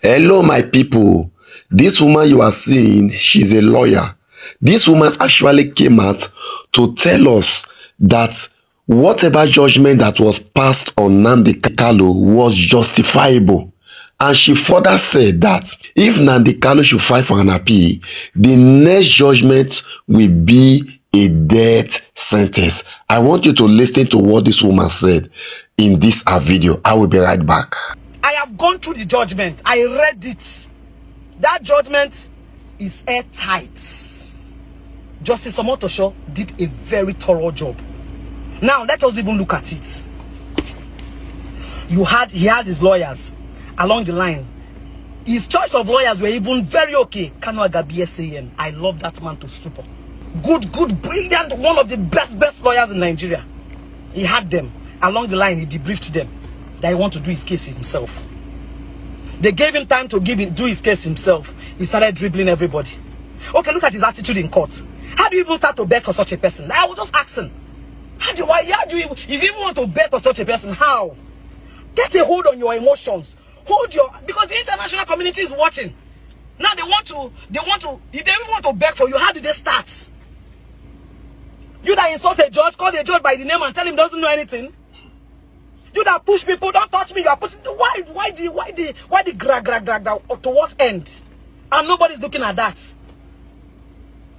Hello, my people. This woman you are seeing, she's a lawyer. This woman actually came out to tell us that whatever judgment that was passed on Nnamdi Kanu was justifiable. And she further said that if Nnamdi Kanu should file for an appeal, the next judgment will be a death sentence. I want you to listen to what this woman said in this video. I will be right back. I have gone through the judgment. I read it. That judgment is airtight. Justice Omotosho did a very thorough job. Now, let us even look at it. He had his lawyers along the line. His choice of lawyers were even very okay. Kanu Agabi SAN. I love that man to stupor. Good, brilliant, one of the best lawyers in Nigeria. He had them. Along the line, he debriefed them that he wanted to do his case himself. They gave him time to do his case himself. He started dribbling everybody. Okay, look at his attitude in court. How do you even start to beg for such a person? I was just asking. If you even want to beg for such a person, how? Get a hold on your emotions. Because the international community is watching. Now if they even want to beg for you, how do they start? You that insult a judge, call the judge by the name and tell him doesn't know anything. You that push people, don't touch me, you are pushing. Why the drag to what end? And nobody's looking at that.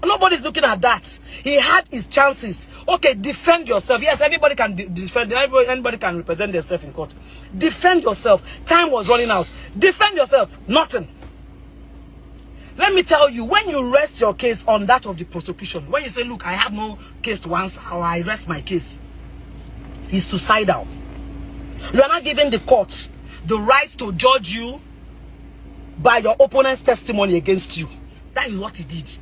Nobody's looking at that. He had his chances. Okay, defend yourself. Yes, anybody can defend. Anybody can represent themselves in court. Defend yourself. Time was running out. Defend yourself. Nothing. Let me tell you, when you rest your case on that of the prosecution, when you say, look, I have no case to answer, or I rest my case, it's suicidal. You are not giving the court the right to judge you by your opponent's testimony against you. That is what he did.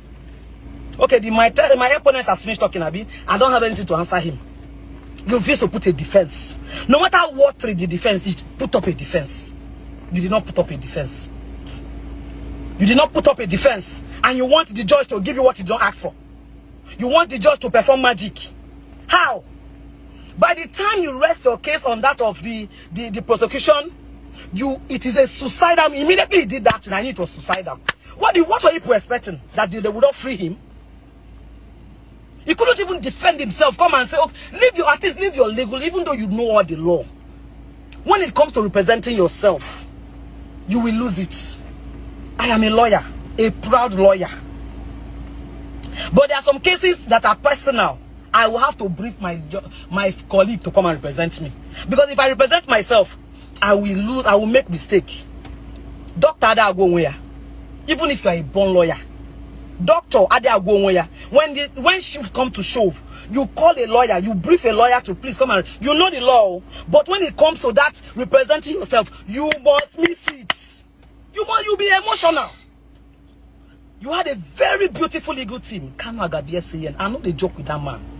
Okay, my opponent has finished talking a bit. I don't have anything to answer him. You refuse to put a defense. No matter what the defense is, put up a defense. You did not put up a defense. You did not put up a defense. And you want the judge to give you what you don't ask for. You want the judge to perform magic. How? By the time you rest your case on that of the prosecution, it is a suicidal. Immediately he did that, and I knew it was suicidal. What were people expecting? That they would not free him? He couldn't even defend himself. Come and say, okay, at least leave your legal, even though you know all the law. When it comes to representing yourself, you will lose it. I am a lawyer, a proud lawyer. But there are some cases that are personal. I will have to brief my colleague to come and represent me. Because if I represent myself, I will make mistake. Dr. Ade Agwonwoya, even if you are a born lawyer, Dr. Ade Agwonwoya, when she come to shove, you call a lawyer, you brief a lawyer to please come and, you know the law. But when it comes to that representing yourself, you must miss it. You'll be emotional. You had a very beautiful legal team. Kanu Agabi SAN. I know they joke with that man.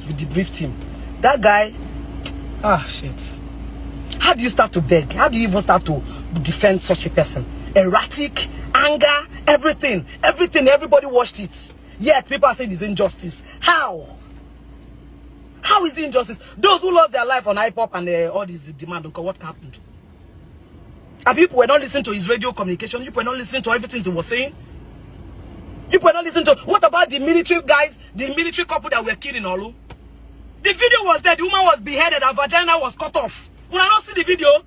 You debriefed him. That guy, shit. How do you start to beg? How do you even start to defend such a person? Erratic, anger, everything, everybody watched it. Yet people are saying it's injustice. How? How is it injustice? Those who lost their life on hip-hop and all these demand, what happened? And people were not listening to his radio communication. People were not listening to everything he was saying. People were not listening to, what about the military guys, the military couple that were killed in Olu? The video was there, the woman was beheaded, her vagina was cut off. When I don't see the video,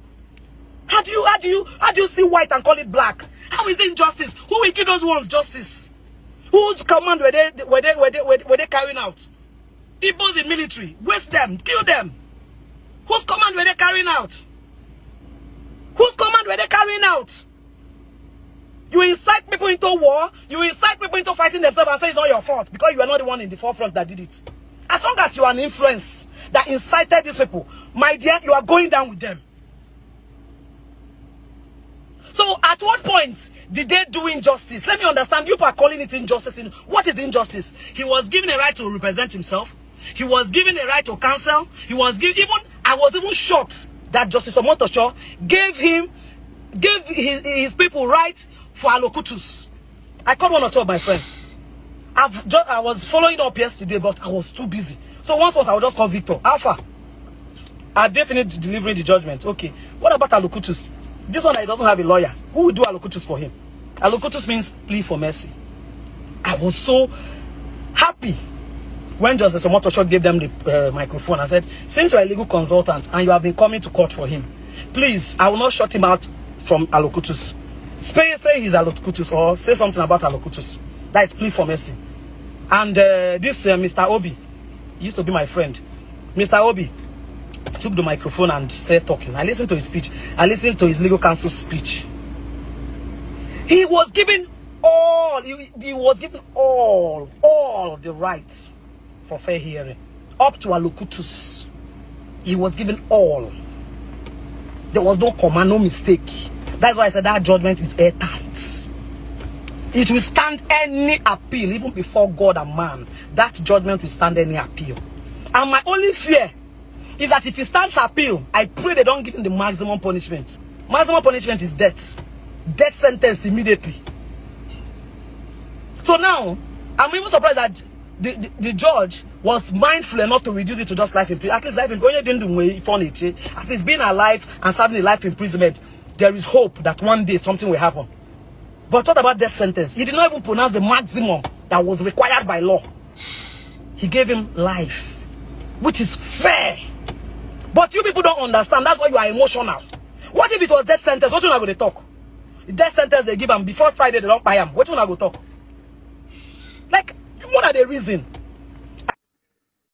how do you see white and call it black? How is it injustice? Who will give those ones justice? Whose command were they carrying out? Igbos in military, waste them, kill them. Whose command were they carrying out? Whose command were they carrying out? You incite people into war, you incite people into fighting themselves and say it's not your fault because you are not the one in the forefront that did it. As long as you are an influence that incited these people, my dear, you are going down with them. So at what point did they do injustice? Let me understand. You are calling it injustice. What is injustice? He was given a right to represent himself. He was given a right to counsel. I was even shocked that Justice Omotosho gave his people right for allocutus. I called one or two of my friends. I was following up yesterday, but I was too busy. So once I would just call Victor. Alpha, I definitely delivering the judgment. Okay. What about allocutus? This one, he doesn't have a lawyer. Who will do allocutus for him? Allocutus means plea for mercy. I was so happy when Justice Omotosho gave them the microphone and said, since you're a legal consultant and you have been coming to court for him, please, I will not shut him out from allocutus. Say he's allocutus or say something about allocutus. That is plea for mercy. And this Mr. Obi, he used to be my friend. Mr. Obi took the microphone and said talking. I listened to his speech. I listened to his legal counsel's speech. He was giving all, he was giving all the rights for fair hearing. Up to allocutus. He was giving all. There was no comma, no mistake. That's why I said that judgment is airtight. It will stand any appeal, even before God and man. That judgment will stand any appeal. And my only fear is that if he stands appeal, I pray they don't give him the maximum punishment. Maximum punishment is death. Death sentence immediately. So now, I'm even surprised that the judge was mindful enough to reduce it to just life imprisonment. At least life imprisonment. At least being alive and serving a life imprisonment, there is hope that one day something will happen. But what about death sentence? He did not even pronounce the maximum that was required by law. He gave him life, which is fair. But you people don't understand. That's why you are emotional. What if it was death sentence? What you not going to talk? The death sentence they give him before Friday, they don't buy him. What you not going to talk? Like, what are the reason?